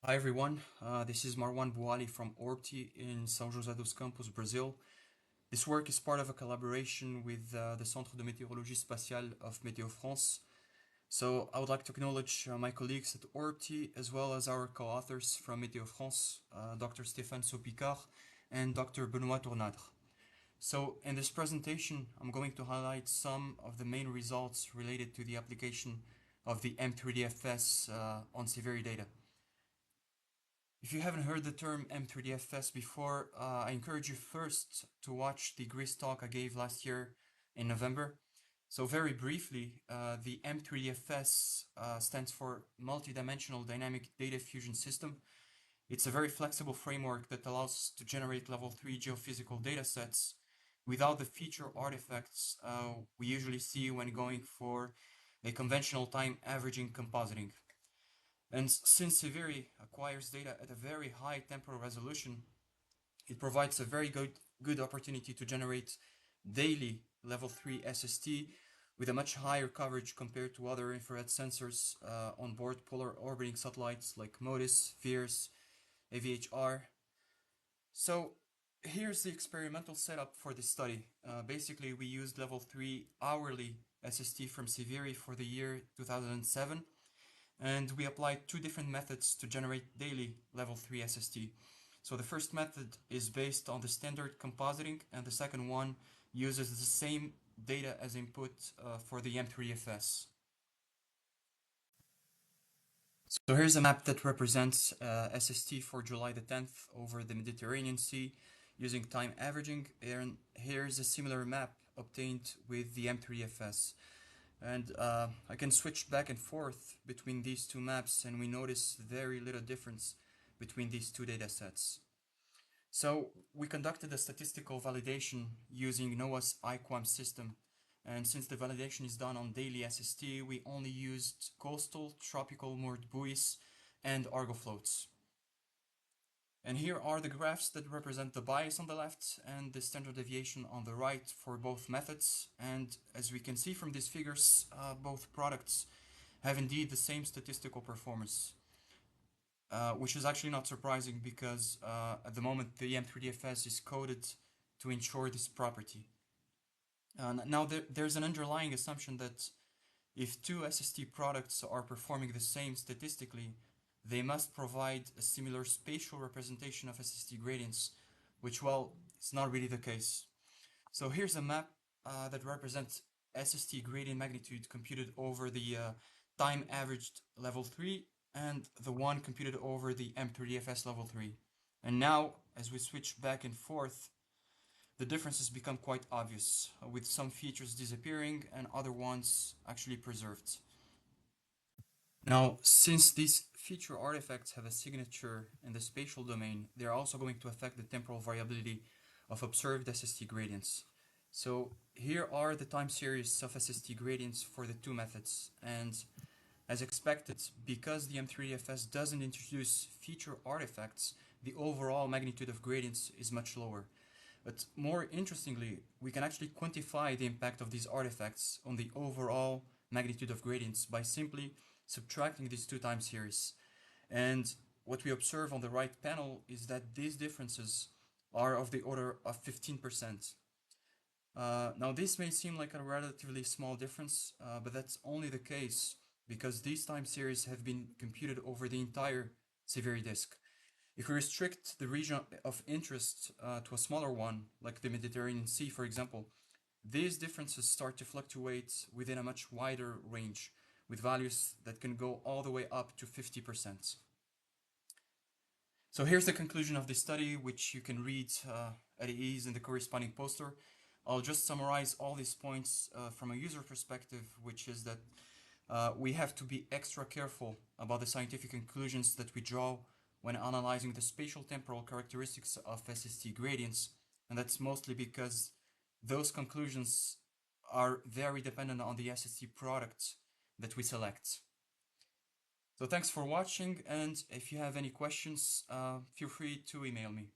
Hi everyone, this is Marouan Bouali from Orbty in São José dos Campos, Brazil. This work is part of a collaboration with the Centre de Météorologie Spatiale of Météo France. So I would like to acknowledge my colleagues at Orbty as well as our co-authors from Météo France, Dr. Stéphane Saupicard and Dr. Benoît Tournadre. So in this presentation, I'm going to highlight some of the main results related to the application of the M3DFS on SEVIRI data. If you haven't heard the term M3DFS before, I encourage you first to watch the Greece talk I gave last year in November. So very briefly, the M3DFS stands for Multidimensional Dynamic Data Fusion System. It's a very flexible framework that allows us to generate level 3 geophysical datasets without the feature artifacts we usually see when going for a conventional time averaging compositing. And since SEVIRI acquires data at a very high temporal resolution, it provides a very good opportunity to generate daily level 3 SST with a much higher coverage compared to other infrared sensors on board polar orbiting satellites like MODIS, VIRS, AVHR. So here's the experimental setup for this study. Basically, we used level 3 hourly SST from SEVIRI for the year 2007. And we applied two different methods to generate daily level 3 SST. So the first method is based on the standard compositing, and the second one uses the same data as input for the M3DFS. So here's a map that represents SST for July the 10th over the Mediterranean Sea using time averaging, and here's a similar map obtained with the M3DFS. And I can switch back and forth between these two maps, and we notice very little difference between these two data sets. So we conducted a statistical validation using NOAA's IQUAM system. And since the validation is done on daily SST, we only used coastal, tropical moored buoys, and Argo floats. And here are the graphs that represent the bias on the left and the standard deviation on the right for both methods. And as we can see from these figures, both products have indeed the same statistical performance, which is actually not surprising because at the moment the M3DFS is coded to ensure this property. Now there's an underlying assumption that if two SST products are performing the same statistically, they must provide a similar spatial representation of SST gradients, which, well, it's not really the case. So here's a map that represents SST gradient magnitude computed over the time averaged level 3 and the one computed over the M3DFS level 3. And now, as we switch back and forth, the differences become quite obvious, with some features disappearing and other ones actually preserved. Now, since these feature artifacts have a signature in the spatial domain, they are also going to affect the temporal variability of observed SST gradients. So here are the time series of SST gradients for the two methods. And as expected, because the M3DFS doesn't introduce feature artifacts, the overall magnitude of gradients is much lower. But more interestingly, we can actually quantify the impact of these artifacts on the overall magnitude of gradients by simply subtracting these two time series. And what we observe on the right panel is that these differences are of the order of 15%. Now this may seem like a relatively small difference, but that's only the case because these time series have been computed over the entire SEVIRI disk. If we restrict the region of interest to a smaller one, like the Mediterranean Sea, for example, these differences start to fluctuate within a much wider range, with values that can go all the way up to 50%. So here's the conclusion of this study, which you can read at ease in the corresponding poster. I'll just summarize all these points from a user perspective, which is that we have to be extra careful about the scientific conclusions that we draw when analyzing the spatial temporal characteristics of SST gradients, and that's mostly because those conclusions are very dependent on the SST product that we select. So thanks for watching, and if you have any questions, feel free to email me.